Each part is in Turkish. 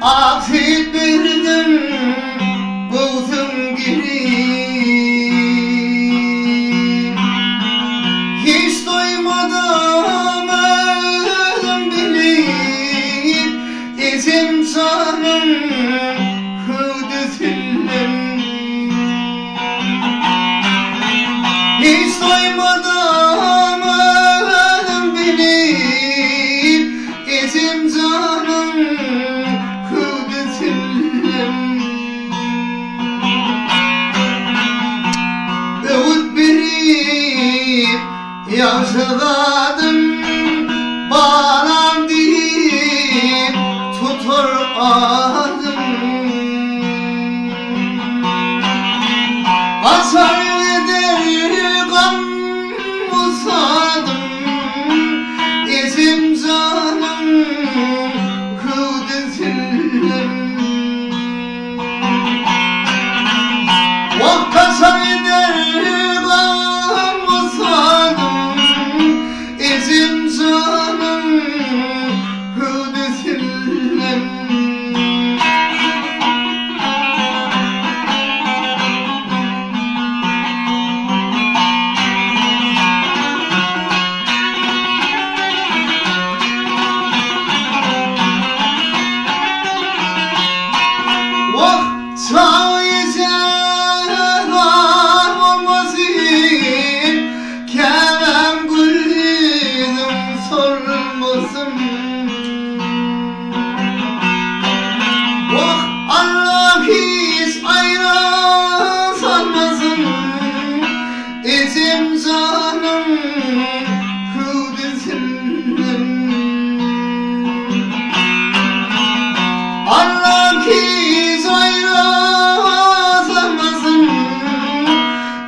Afiyet verdim buldum gireyim. Hiç doymadım öldüm bileyim. İzim canım hüdütüllüm. Hiç doymadım öldüm bileyim. İzim canım yaşadım bağlam deyip tutur adım. Açar eder gam usadım. İzim canım kudüsüm. Vakkaçar eder gam usadım. İzim canım hüdüsüllem. Vah çağ yeşeğar olmasın, kemem gülüm sormasın. Vah Allah hiç ayrı sanmasın. İzim canım kudüsüllem. Allah hiç ayrı sanmasın.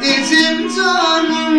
İzim canım